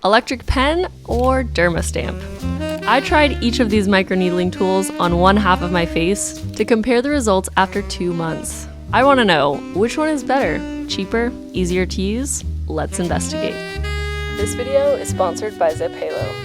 electric pen or Dermastamp? I tried each of these microneedling tools on one half of my face to compare the results after 2 months. I want to know, which one is better? Cheaper? Easier to use? Let's investigate. This video is sponsored by ZIIP Halo.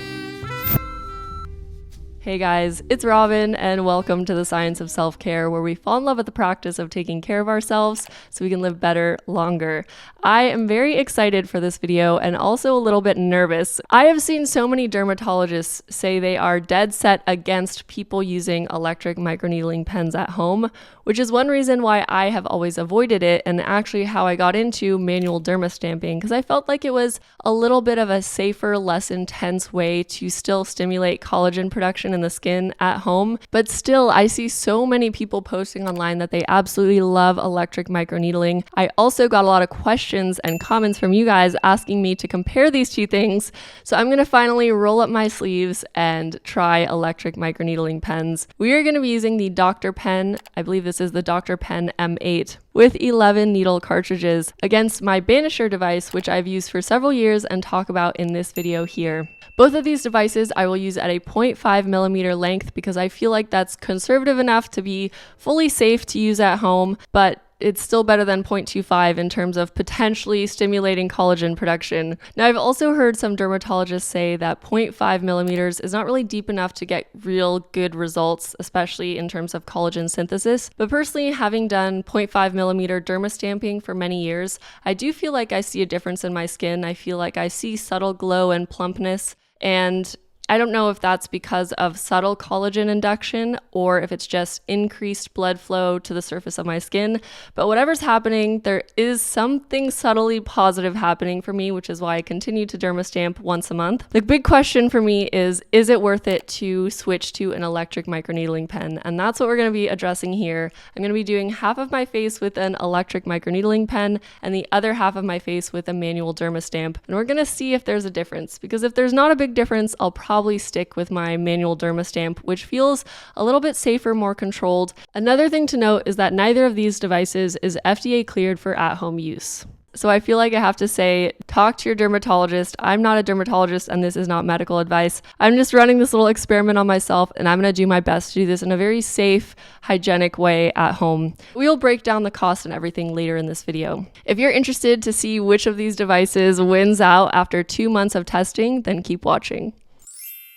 Hey guys, it's Robin and welcome to the Science of Self-Care, where we fall in love with the practice of taking care of ourselves so we can live better, longer. I am very excited for this video and also a little bit nervous. I have seen so many dermatologists say they are dead set against people using electric microneedling pens at home, which is one reason why I have always avoided it and actually how I got into manual dermastamping, because I felt like it was a little bit of a safer, less intense way to still stimulate collagen production in the skin at home. But still, I see so many people posting online that they absolutely love electric microneedling. I also got a lot of questions and comments from you guys asking me to compare these two things. So I'm going to finally roll up my sleeves and try electric microneedling pens. We are going to be using the Dr. Pen. I believe this is the Dr. Pen M8 with 11 needle cartridges against my Banisher device, which I've used for several years and talk about in this video here. Both of these devices I will use at a 0.5 millimeter length because I feel like that's conservative enough to be fully safe to use at home, but it's still better than 0.25 in terms of potentially stimulating collagen production. Now, I've also heard some dermatologists say that 0.5 millimeters is not really deep enough to get real good results, especially in terms of collagen synthesis. But personally, having done 0.5 millimeter dermastamping for many years, I do feel like I see a difference in my skin. I feel like I see subtle glow and plumpness, and I don't know if that's because of subtle collagen induction or if it's just increased blood flow to the surface of my skin. But whatever's happening, there is something subtly positive happening for me, which is why I continue to dermastamp once a month. The big question for me is it worth it to switch to an electric microneedling pen? And that's what we're going to be addressing here. I'm going to be doing half of my face with an electric microneedling pen and the other half of my face with a manual dermastamp. And we're going to see if there's a difference, because if there's not a big difference, I'll probably stick with my manual dermastamp, which feels a little bit safer, more controlled. Another thing to note is that neither of these devices is FDA cleared for at-home use. So I feel like I have to say, talk to your dermatologist. I'm not a dermatologist and this is not medical advice. I'm just running this little experiment on myself and I'm going to do my best to do this in a very safe, hygienic way at home. We'll break down the cost and everything later in this video. If you're interested to see which of these devices wins out after 2 months of testing, then keep watching.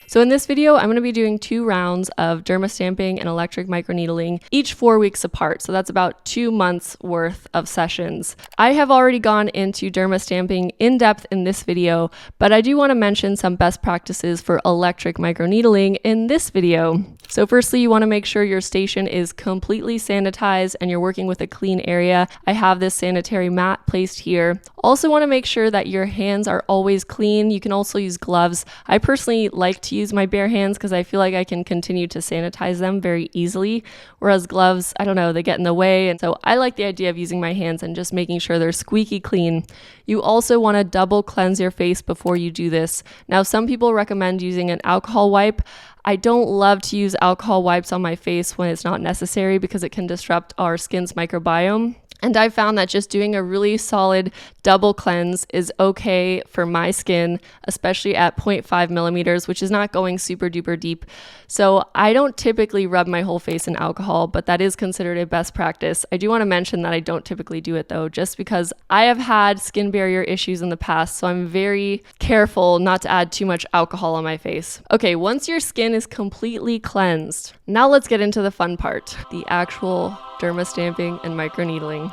So in this video, I'm going to be doing 2 rounds of dermastamping and electric microneedling, each 4 weeks apart. So that's about 2 months worth of sessions. I have already gone into dermastamping in depth in this video, but I do want to mention some best practices for electric microneedling in this video. So firstly, you want to make sure your station is completely sanitized and you're working with a clean area. I have this sanitary mat placed here. Also want to make sure that your hands are always clean. You can also use gloves. I personally like to use my bare hands because I feel like I can continue to sanitize them very easily, whereas gloves, I don't know, they get in the way. And so I like the idea of using my hands and just making sure they're squeaky clean. You also want to double cleanse your face before you do this. Now, some people recommend using an alcohol wipe. I don't love to use alcohol wipes on my face when it's not necessary because it can disrupt our skin's microbiome. And I've found that just doing a really solid double cleanse is okay for my skin, especially at 0.5 millimeters, which is not going super duper deep. So I don't typically rub my whole face in alcohol, but that is considered a best practice. I do want to mention that I don't typically do it though, just because I have had skin barrier issues in the past. So I'm very careful not to add too much alcohol on my face. Okay, once your skin is completely cleansed, now let's get into the fun part, the actual dermastamping and microneedling.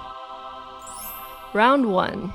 Round 1.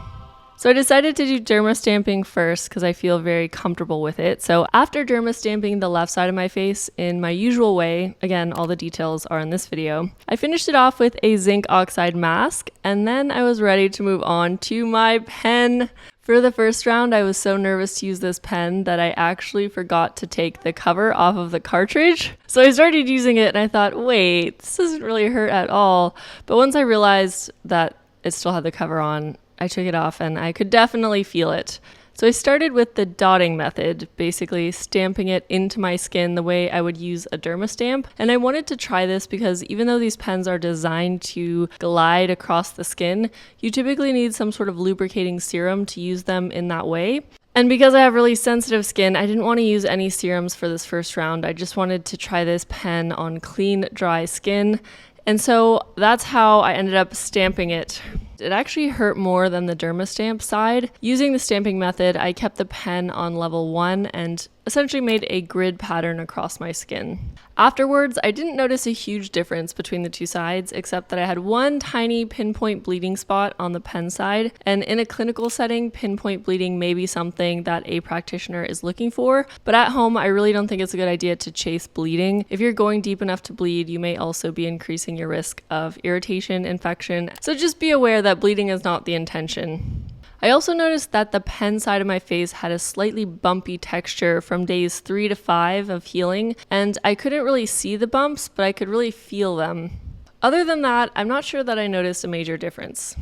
So I decided to do dermastamping first because I feel very comfortable with it. So after dermastamping the left side of my face in my usual way, again, all the details are in this video, I finished it off with a zinc oxide mask, and then I was ready to move on to my pen. For the first round, I was so nervous to use this pen that I actually forgot to take the cover off of the cartridge. So I started using it and I thought, wait, this doesn't really hurt at all. But once I realized that it still had the cover on, I took it off and I could definitely feel it. So I started with the dotting method, basically stamping it into my skin the way I would use a Dermastamp. And I wanted to try this because even though these pens are designed to glide across the skin, you typically need some sort of lubricating serum to use them in that way. And because I have really sensitive skin, I didn't want to use any serums for this first round. I just wanted to try this pen on clean, dry skin. And so that's how I ended up stamping it. It actually hurt more than the Dermastamp side. Using the stamping method, I kept the pen on level 1 and essentially made a grid pattern across my skin. Afterwards, I didn't notice a huge difference between the two sides, except that I had one tiny pinpoint bleeding spot on the pen side. And in a clinical setting, pinpoint bleeding may be something that a practitioner is looking for. But at home, I really don't think it's a good idea to chase bleeding. If you're going deep enough to bleed, you may also be increasing your risk of irritation, infection. So just be aware that bleeding is not the intention. I also noticed that the pen side of my face had a slightly bumpy texture from days 3 to 5 of healing, and I couldn't really see the bumps, but I could really feel them. Other than that, I'm not sure that I noticed a major difference.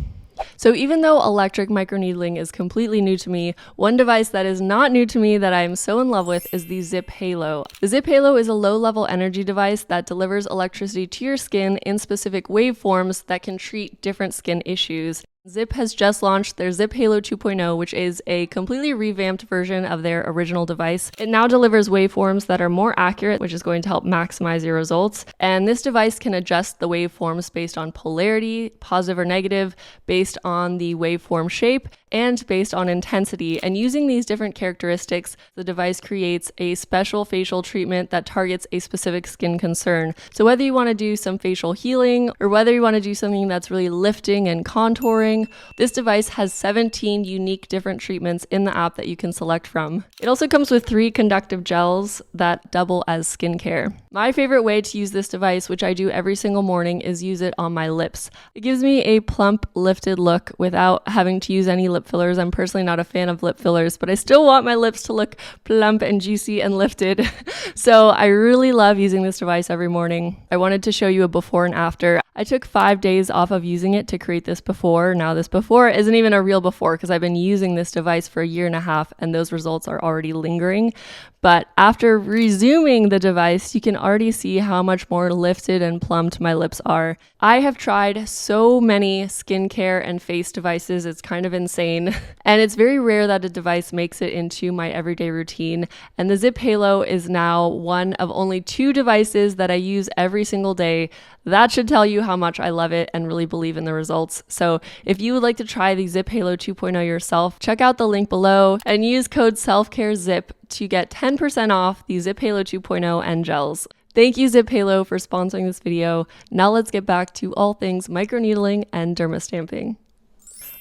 So even though electric microneedling is completely new to me, one device that is not new to me that I am so in love with is the ZIIP Halo. The ZIIP Halo is a low-level energy device that delivers electricity to your skin in specific waveforms that can treat different skin issues. ZIIP has just launched their ZIIP Halo 2.0, which is a completely revamped version of their original device. It now delivers waveforms that are more accurate, which is going to help maximize your results. And this device can adjust the waveforms based on polarity, positive or negative, based on the waveform shape, and based on intensity. And using these different characteristics, the device creates a special facial treatment that targets a specific skin concern. So whether you want to do some facial healing or whether you want to do something that's really lifting and contouring, this device has 17 unique different treatments in the app that you can select from. It also comes with 3 conductive gels that double as skincare. My favorite way to use this device, which I do every single morning, is use it on my lips. It gives me a plump, lifted look without having to use any lip fillers. I'm personally not a fan of lip fillers, but I still want my lips to look plump and juicy and lifted. So I really love using this device every morning. I wanted to show you a before and after. I took 5 days off of using it to create this before. Now this before isn't even a real before because I've been using this device for 1.5 years and those results are already lingering. But after resuming the device, you can already see how much more lifted and plumped my lips are. I have tried so many skincare and face devices, it's kind of insane. And it's very rare that a device makes it into my everyday routine. And the ZIIP Halo is now one of only 2 devices that I use every single day. That should tell you how much I love it and really believe in the results. So if you would like to try the ZIIP Halo 2.0 yourself, check out the link below and use code SELFCAREZIP to get 10% off the ZIIP Halo 2.0 and gels. Thank you, ZIIP Halo, for sponsoring this video. Now let's get back to all things microneedling and dermastamping.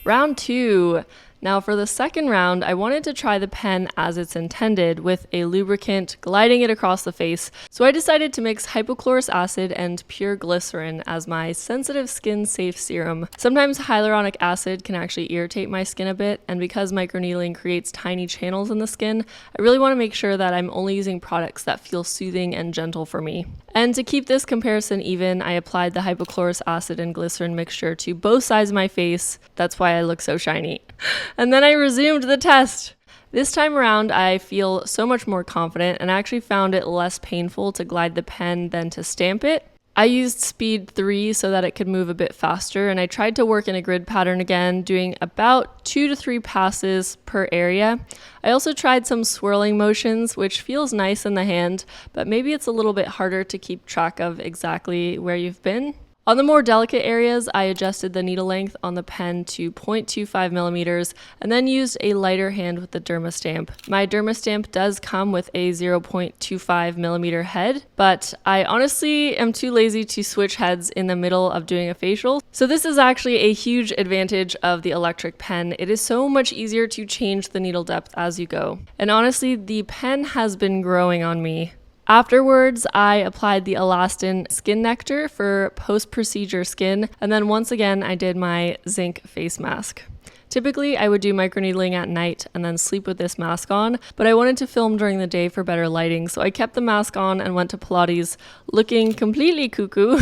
Round 2. Now for the second round, I wanted to try the pen as it's intended with a lubricant gliding it across the face. So I decided to mix hypochlorous acid and pure glycerin as my sensitive skin safe serum. Sometimes hyaluronic acid can actually irritate my skin a bit, and because microneedling creates tiny channels in the skin, I really want to make sure that I'm only using products that feel soothing and gentle for me. And to keep this comparison even, I applied the hypochlorous acid and glycerin mixture to both sides of my face. That's why I look so shiny. And then I resumed the test. This time around, I feel so much more confident and I actually found it less painful to glide the pen than to stamp it. I used speed 3 so that it could move a bit faster, and I tried to work in a grid pattern again, doing about 2 to 3 passes per area. I also tried some swirling motions, which feels nice in the hand, but maybe it's a little bit harder to keep track of exactly where you've been. On the more delicate areas, I adjusted the needle length on the pen to 0.25 millimeters and then used a lighter hand with the Dermastamp. My Dermastamp does come with a 0.25 millimeter head, but I honestly am too lazy to switch heads in the middle of doing a facial. So this is actually a huge advantage of the electric pen. It is so much easier to change the needle depth as you go. And honestly, the pen has been growing on me. Afterwards, I applied the Elastin Skin Nectar for post-procedure skin, and then once again, I did my zinc face mask. Typically, I would do microneedling at night and then sleep with this mask on, but I wanted to film during the day for better lighting, so I kept the mask on and went to Pilates looking completely cuckoo.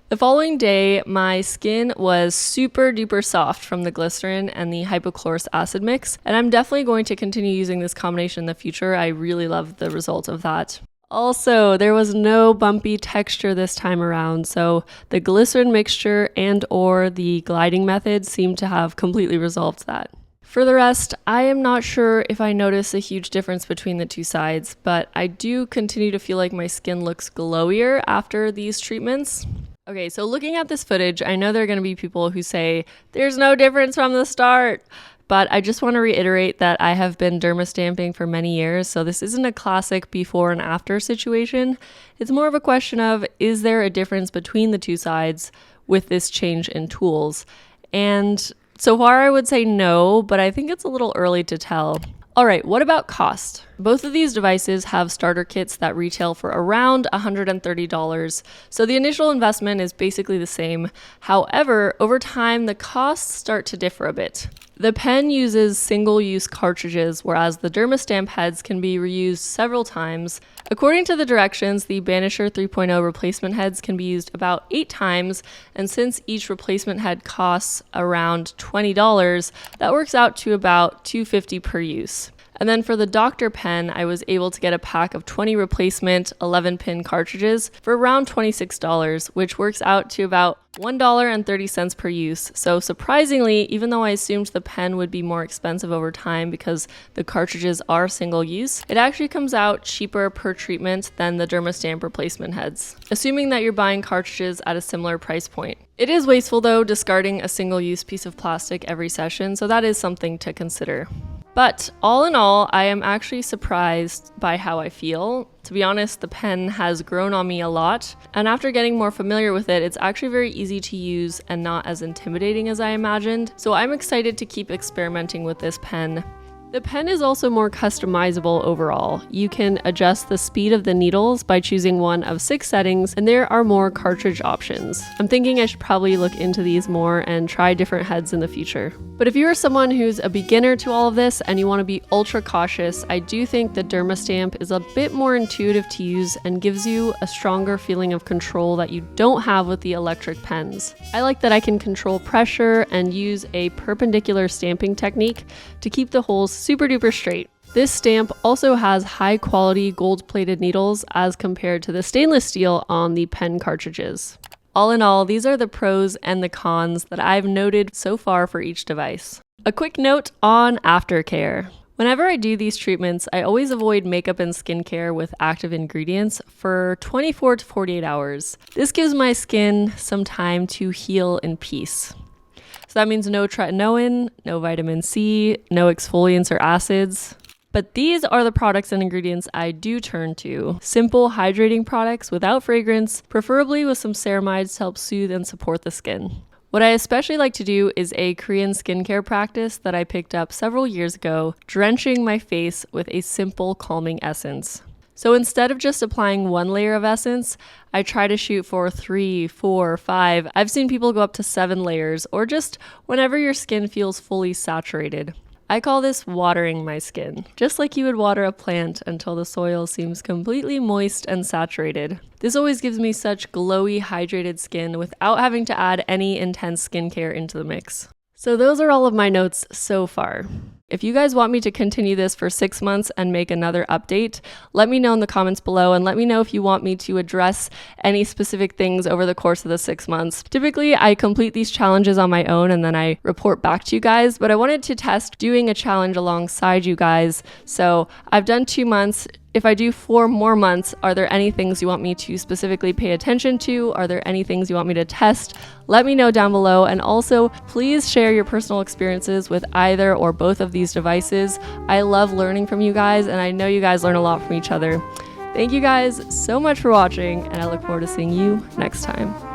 The following day, my skin was super duper soft from the glycerin and the hypochlorous acid mix, and I'm definitely going to continue using this combination in the future. I really love the result of that. Also, there was no bumpy texture this time around, so the glycerin mixture and or the gliding method seemed to have completely resolved that. For the rest, I am not sure if I notice a huge difference between the two sides, but I do continue to feel like my skin looks glowier after these treatments. Okay, so looking at this footage, I know there are going to be people who say, there's no difference from the start. But I just want to reiterate that I have been dermastamping for many years, so this isn't a classic before and after situation. It's more of a question of, is there a difference between the two sides with this change in tools? And so far I would say no, but I think it's a little early to tell. All right, what about cost? Both of these devices have starter kits that retail for around $130, so the initial investment is basically the same. However, over time, the costs start to differ a bit. The pen uses single-use cartridges, whereas the Dermastamp heads can be reused several times. According to the directions, the Banisher 3.0 replacement heads can be used about 8 times, and since each replacement head costs around $20, that works out to about $250 per use. And then for the Dr. Pen, I was able to get a pack of 20 replacement 11-pin cartridges for around $26, which works out to about $1.30 per use. So surprisingly, even though I assumed the pen would be more expensive over time because the cartridges are single use, it actually comes out cheaper per treatment than the Dermastamp replacement heads, assuming that you're buying cartridges at a similar price point. It is wasteful though, discarding a single-use piece of plastic every session, so that is something to consider. But all in all, I am actually surprised by how I feel. To be honest, the pen has grown on me a lot, and after getting more familiar with it, it's actually very easy to use and not as intimidating as I imagined. So I'm excited to keep experimenting with this pen. The pen is also more customizable overall. You can adjust the speed of the needles by choosing one of 6 settings, and there are more cartridge options. I'm thinking I should probably look into these more and try different heads in the future. But if you are someone who's a beginner to all of this and you want to be ultra cautious, I do think the Dermastamp is a bit more intuitive to use and gives you a stronger feeling of control that you don't have with the electric pens. I like that I can control pressure and use a perpendicular stamping technique to keep the holes super duper straight. This stamp also has high quality gold plated needles as compared to the stainless steel on the pen cartridges. All in all, these are the pros and the cons that I've noted so far for each device. A quick note on Aftercare. Whenever I do these treatments, I always avoid makeup and skincare with active ingredients for 24 to 48 hours. This gives my skin some time to heal in peace. So that means no tretinoin, no vitamin C, no exfoliants or acids. But these are the products and ingredients I do turn to. Simple hydrating products without fragrance, preferably with some ceramides to help soothe and support the skin. What I especially like to do is a Korean skincare practice that I picked up several years ago, drenching my face with a simple calming essence. So instead of just applying one layer of essence, I try to shoot for 3, 4, 5. I've seen people go up to 7 layers, or just whenever your skin feels fully saturated. I call this watering my skin, just like you would water a plant until the soil seems completely moist and saturated. This always gives me such glowy, hydrated skin without having to add any intense skincare into the mix. So those are all of my notes so far. If you guys want me to continue this for 6 months and make another update, let me know in the comments below, and let me know if you want me to address any specific things over the course of the 6 months. Typically, I complete these challenges on my own and then I report back to you guys, but I wanted to test doing a challenge alongside you guys. So I've done 2 months. If I do 4 more months, are there any things you want me to specifically pay attention to? Are there any things you want me to test? Let me know down below, and also please share your personal experiences with either or both of these devices. I love learning from you guys, and I know you guys learn a lot from each other. Thank you guys so much for watching, and I look forward to seeing you next time.